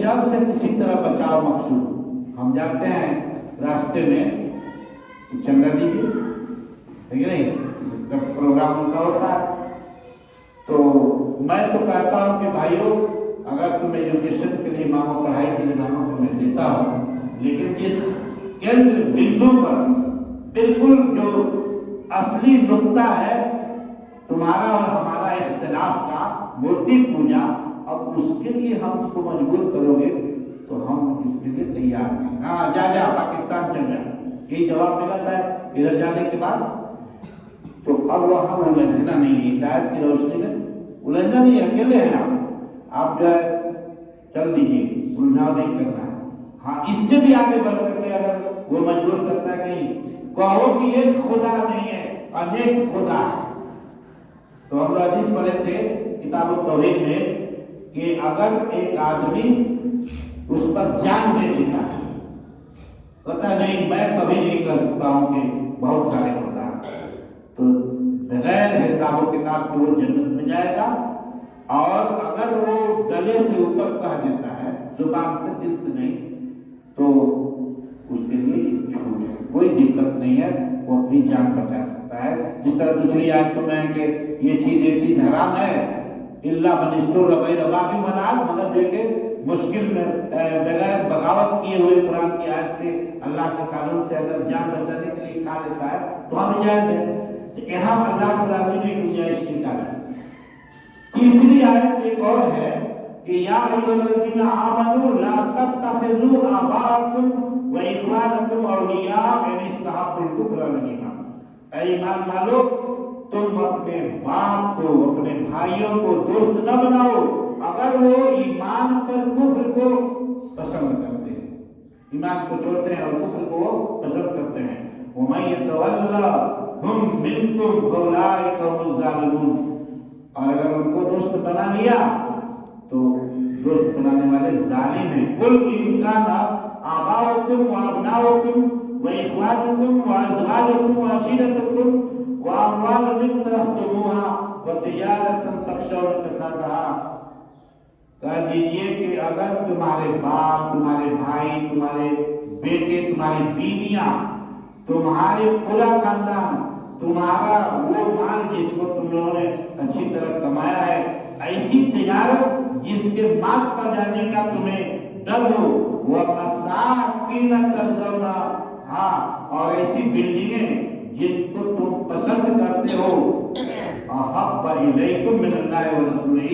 شر سے کسی طرح بچاؤ مقصود. ہم جاتے ہیں راستے میں چندہ دیجیے ہے کہ نہیں, جب پروگرام ان کا ہوتا ہے تو میں تو کہتا ہوں کہ بھائیو اگر تم ایجوکیشن کے لیے مانگو, پڑھائی کے لیے مانگو تو میں دیتا ہوں, لیکن اس کیندر بندو پر بالکل جو اصلی نقطہ ہے تمہارا اور ہمارا اختلاف کا, مورتی پوجا, اب اس کے لیے ہم اس کو مجبور کرو گے تو ہم اس کے لیے تیار نہیں. ہاں جا پاکستان چل جا, یہی جواب ملا تھا ادھر جانے کے بعد. تو اب وہاں الجھنا نہیں ہے, عیسائیت کی روشنی میں الجھنا نہیں ہے, اکیلے ہیں آپ جو ہے چل دیجیے, الجھاؤ نہیں کرنا ہے. ہاں اس سے بھی آگے بڑھ کر کے اگر وہ مجبور کرتا ہے نہیں کہو کہ ایک خدا نہیں ہے انیک خدا ہے. تو ہم لوگ حدیث پڑھے تھے کتاب التوحید میں کہ اگر ایک آدمی اس پر جان دے دیتا ہے, پتا نہیں میں کبھی نہیں کر سکتا ہوں کہ بہت سارے خدا, تو بغیر حساب و کتاب کے وہ جنت میں جائے گا. اور اگر وہ گلے سے اوپر کہہ دیتا ہے, زبان سے دل سے نہیں, تو اس کے لیے چھوٹ ہے, کوئی دقت نہیں ہے, وہ اپنی جان بچا سکتا ہے. جس طرح دوسری آیت میں ہے کہ یہ چیز حرام ہے اللہ منستور وغیرہ باقی منال, مگر جو کہ مشکل میں بغیر بغاوت کیے ہوئے قرآن کی آیت سے اللہ کے قانون سے اگر جان بچانے کے لیے کھا لیتا ہے تو ہمیں جائز ہے. یہاں اللہ تعالیٰ نے گنجائش نکالا. تیسری آیت ایک اور ہے کہ یا ایھا الذین آمنوا لا تتخذوا آباءکم واخوانکم اولیاء ان استحبوا الکفر علی الایمان. اے ایمان والو تم اپنے باپ کو اپنے بھائیوں کو دوست نہ بناؤ اگر وہ ایمان پر کفر کو پسند کرتے ہیں, ایمان کو چھوڑتے ہیں اور کفر کو پسند کرتے ہیں. وَمَن يَتَوَلَّهُم مِّنكُمْ فَأُولَٰئِكَ هُمُ الظَّالِمُونَ. اور اگر ان کو دوست بنا لیا تو دوست بنانے والے ظالم ہیں. قُلْ إِن كَانَ آبَاؤُكُمْ وَأَبْنَاؤُكُمْ وَإِخْوَانُكُمْ وَأَزْوَاجُكُمْ وَعَشِيرَتُكُمْ وَأَمْوَالٌ اقْتَرَفْتُمُوهَا وَتِجَارَةٌ تَخْشَوْنَ كَسَادَهَا. کہہ دیجئے کہ اگر تمہارے باپ, تمہارے بھائی, تمہارے بیٹے, تمہاری بیویاں, تمہارے پورا خاندان, تمہارا وہ مال جس کو تم لوگوں نے اچھی طرح کمایا ہے, ایسی تجارت جس کے مال پر جانے کا تمہیں ڈر ہو, وَمَسَاكِنَ تَرْضَوْنَهَا, اور ایسی بلڈنگیں جن کو تم پسند کرتے ہو, احب الیکم من اللہ ورسولہ.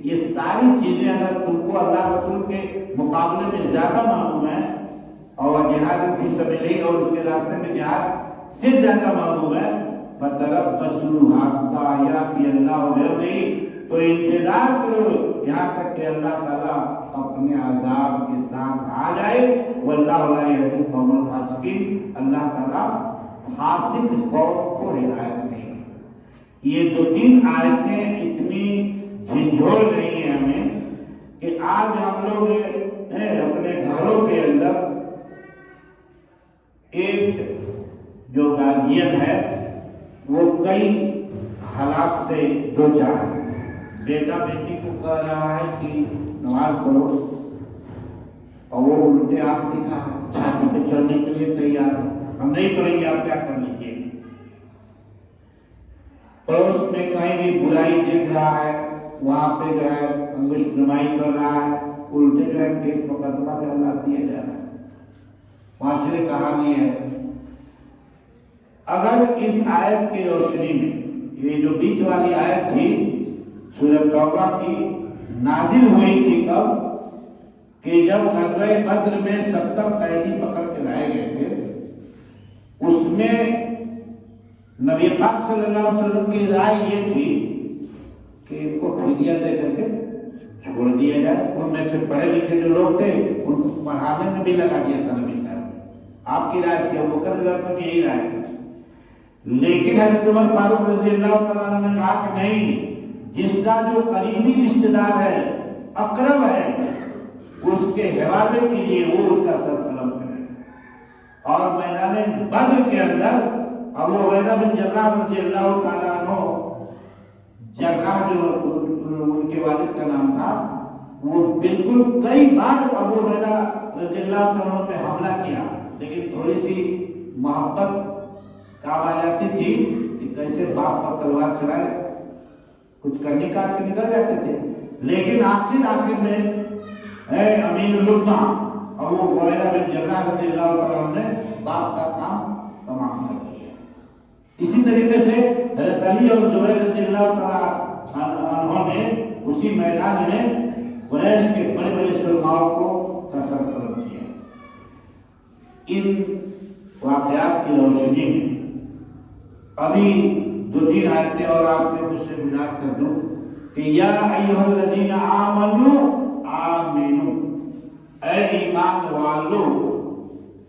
یہ ساری چیزیں اگر تم کو اللہ رسول کے مقابلے میں زیادہ معلوم ہے اور جہاد فی سبیلہ اور اس کے راستے میں جہاد سے زیادہ معلوم ہے, فتربصوا حتی یأتی اللہ بأمرہ, تو انتظار کرو یہاں تک کہ اللہ تعالیٰ اپنے عذاب کے ساتھ آ جائے. واللہ لا یہدی القوم الفاسقین, اللہ تعالیٰ فاسق قوم کو ہدایت نہیں دیتا. یہ دو تین آیتیں اتنی جھنجھوڑ رہی ہیں ہمیں کہ آج ہم لوگ اپنے گھروں کے اندر ایک جو گارجین ہے وہ کئی حالات سے دو چار ہے. بیٹا بیٹی کو کہہ رہا ہے کہ نماز پڑھو اور وہ الٹے آنکھ دکھا چھاتی پہ چڑھنے کے لیے تیار ہے, ہم نہیں پڑھیں گے, آپ کیا کر لیجیے. پڑوس میں کہیں بھی برائی دیکھ رہا ہے وہاں پہ جو ہے انگشت نمائی کر رہا ہے, الٹے جو ہے کیس مقدمہ پہ اللہ دیا جا رہا ہے. معاشرے کہانی ہے. اگر اس آیت کی روشنی میں, یہ جو بیچ والی آیت تھی سورہ توبہ کی, نازل ہوئی تھی کب کہ جب غزوہ بدر میں 70 قیدی پکڑ کے لائے گئے تھے, اس میں نبی پاک صلی اللہ علیہ وسلم کی رائے یہ تھی کہ ان کو فدیہ دے کر کے چھوڑ دیا جائے. ان میں سے پڑھے لکھے جو لوگ تھے ان کو پڑھانے میں بھی لگا دیا تھا نبی صاحب نے. آپ کی رائے تھی, ابو بکر رضی اللہ عنہ کی یہی رائے تھی. لیکن حضرت عمر فاروق رضی اللہ تعالیٰ عنہ نے کہا کہ نہیں, جس کا جو قریبی رشتہ دار ہے, اقرب ہے, اس کے حوالے کے لیے وہ اس کا سر قلم کرے. اور میدان بدر کے اندر ابو عبیدہ بن جراح رضی اللہ تعالیٰ عنہ, جراح جو ان کے والد کا نام تھا, وہ بالکل کئی بار ابو ہریرہ رضی اللہ عنہ پہ حملہ کیا، لیکن تھوڑی سی محبت کام آ جاتی تھی کہ کیسے باپ پر تلوار چلائے، کچھ کرنے کا کے نکل جاتے تھے، لیکن آخر میں امین الامہ ابو ہریرہ بن جراح رضی اللہ عنہ نے باپ کا کام تمام کر دیا۔ اسی طریقے سے حضرت علی اور زبیر رضی اللہ عنہ نے اسی میدان میں قریش کے بڑے بڑے سرماؤں کو کسر قلم کیا۔ ان واقعات کی روشنی میں ابھی 2-3 آیتیں اور آپ کے مجھ سے گزار کر دوں کہ یا ایھا الذین آمنوا آمنوا، اے ایمان والو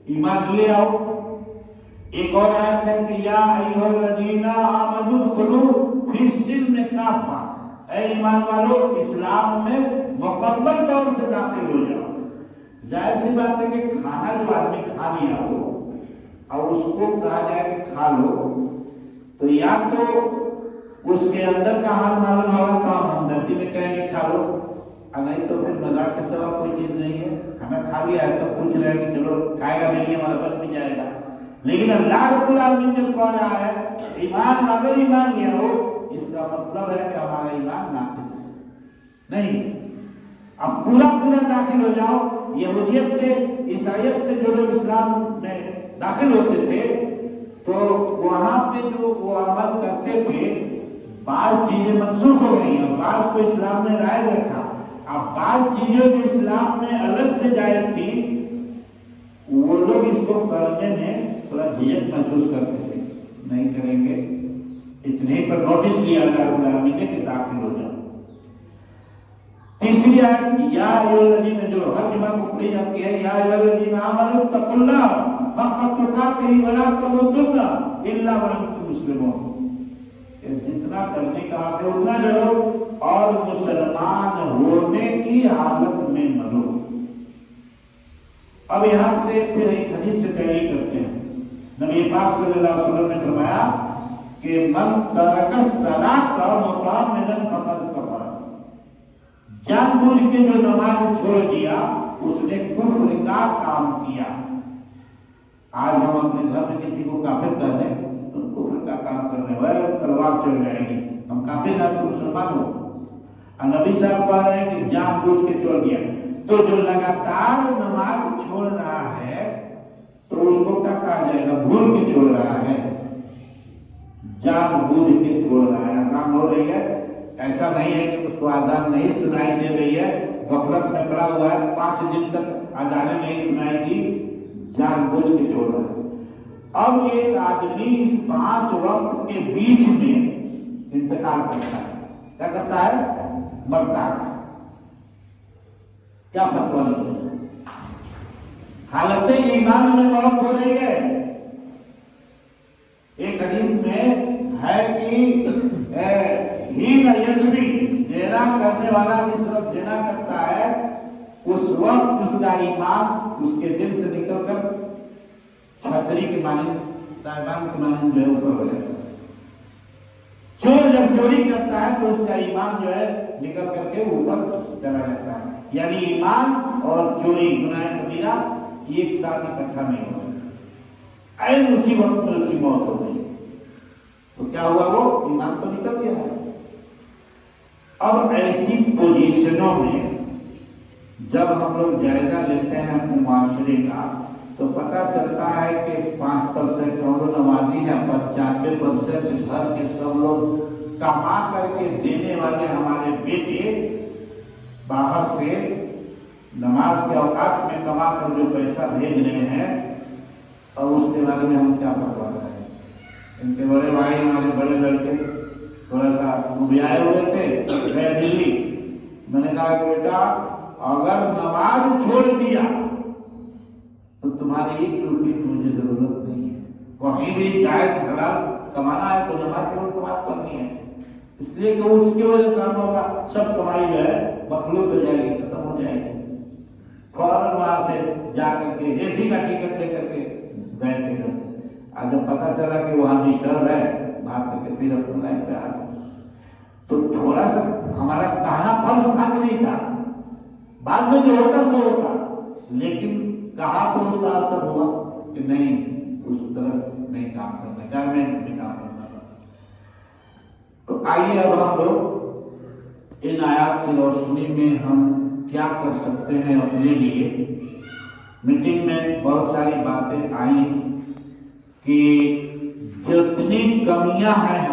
ایمان لے آؤ۔ ایک اور آیت ہے کہ یا ایھا الذین آمنوا ادخلوا فی السلم کافہ، اے ایمان والو اسلام میں مکمل طور سے داخل ہو جاؤ۔ ظاہر سی بات ہے کہ کھانا جو آدمی کھا لیا ہو اور اس کو کہا جائے کہ کھا لو، تو یا تو اس کے اندر کا حال معلوم ہوگا تو ہم ہمدردی میں کہیں گے کھا لو، اور نہیں تو پھر مذاق کے سوا کوئی چیز نہیں ہے۔ کھانا کھا لیا ہے تو پوچھ رہے ہیں کہ چلو کھائے گا بھی نہیں ہمارا بچ بھی جائے گا، لیکن اللہ رب العالمین جب کہہ رہا ہے ایمان والو ایمان لے آؤ، اس کا مطلب ہے کہ ہمارا ایمان ناقص ہے نہیں، اب پورا داخل ہو جاؤ۔ یہودیت سے عیسائیت سے جو لوگ اسلام میں داخل ہوتے تھے تو وہاں پہ جو وہ عمل کرتے تھے بعض چیزیں منسوخ ہو گئی ہیں، بعض کو اسلام نے رائج رکھا۔ اب بعض چیزیں جو اسلام میں الگ سے جائز تھی وہ لوگ اس کو کرنے میں تھوڑا جھجک محسوس کرتے تھے، نہیں کریں گے، اتنے ہی پر نوٹس لیا اللہ رب العالمین نے کہ داخل ہو جاؤ۔ تیسری آیت یا ایھا الذین، جو ہر جمعہ کو پڑھی جاتی ہے، یا ایھا الذین آمنوا اتقوا اللہ حق تقاتہ ولا تموتن الا وانتم مسلمون، جتنا کرنے کا آپ نے اتنا کرو اور مسلمان ہونے کی حالت میں مرو۔ اب یہاں سے پھر ایک حدیث سے پہلی کرتے ہیں۔ نبی پاک صلی اللہ علیہ وسلم نے فرمایا کہ من ترک الصلاۃ متعمدا فقد کفر، جان بوجھ کے جو نماز چھوڑ دیا اس نے کفر کا کام کیا۔ آج ہم اپنے گھر میں کسی کو کافر کہہ دیں تو کفر کا کام کرنے والے تلوار چل جائے گی، ہم کافر نہ تو مسلمان ہو۔ اور نبی صاحب کہہ رہے ہیں کہ جان بوجھ کے چھوڑ دیا، تو جو لگاتار نماز چھوڑ رہا ہے تو اس کو کیا کہا جائے گا؟ بھول کے چھوڑ رہا ہے، جان بوجھ کے چھوڑ رہا ہے۔ کام ہو رہی ہے، ایسا نہیں ہے کہ اس کو آزان نہیں سنائی دے رہی ہے، غفلت میں پڑا ہوا ہے، 5 دن تک آزانیں نہیں سنائی دی، جان بوجھ کے چھوڑ رہا ہے۔ اب ایک آدمی اس 5 وقت کے بیچ میں انتقال کرتا ہے، کیا کرتا ہے؟ مرتا ہے۔ کیا فتویٰ نکلے؟ حالت ایمان میں موت ہو رہی ہے۔ ایک حدیث میں ہے کہ ہین یزنی، زنا کرنے والا جس وقت زنا کرتا ہے اس وقت اس کا ایمان اس کے دل سے نکل کر چھتری کی مانند، صاحبان کی مانند جو ہے اوپر ہو جاتا ہے۔ چور جب چوری کرتا ہے تو اس کا ایمان جو ہے نکل کر کے اوپر چلا جاتا ہے، یعنی ایمان اور چوری گناہ کبیرہ ایک ساتھ اکٹھا نہیں ہو سکتا۔ این اسی وقت میں اس کی موت ہو گئی تو کیا ہوا؟ وہ ایمان تو نکل گیا ہے۔ اب ایسی پوزیشنوں میں جب ہم لوگ جائزہ لیتے ہیں اپنے معاشرے کا تو پتہ چلتا ہے کہ 5% ہم لوگ نمازی ہیں، 95% گھر کے سب لوگ کما کر کے دینے والے ہمارے بیٹے باہر سے نماز کے اوقات میں کما کر جو پیسہ بھیج رہے ہیں، اور اس کے بارے میں ہم کیا پرواہ رہے ہیں۔ ان کے بڑے بھائی، ہمارے بڑے لڑکے تھوڑا سا مبیائے ہوئے تھے، گئے دلی، میں نے کہا کہ بیٹا اگر نماز چھوڑ دیا تو تمہاری 1 روپے کی مجھے ضرورت نہیں ہے، کہیں بھی جائز حلال کمانا ہے تو نماز چھوڑ کے بات کرنی ہے، اس لیے کہ اس کی وجہ سے ہم لوگوں کا سب کمائی جو ہے مخلوط ہو جائے گی، ختم ہو جائے گی۔ فوراً وہاں سے جا کر کے اے سی کا ٹکٹ لے کر کے گئے تھے گھر، آج جب پتا چلا کہ وہاں ڈسٹرب ہے، بھاگ کر کے پھر اپنے لائف پہ آ گئے۔ تو تھوڑا سا ہمارا کہنا فرض تھا کہ نہیں تھا؟ بعد میں جو ہوتا سو ہوتا، لیکن کہا تو اس کا اثر ہوا کہ نہیں اس طرف نہیں کام کرنا، گورنمنٹ میں کام کرنا تھا۔ تو آئیے اب ہم لوگ ان آیات کی روشنی میں ہم کیا کر سکتے ہیں اپنے لیے۔ میٹنگ میں بہت ساری باتیں آئیں کہ جتنی کمیاں ہیں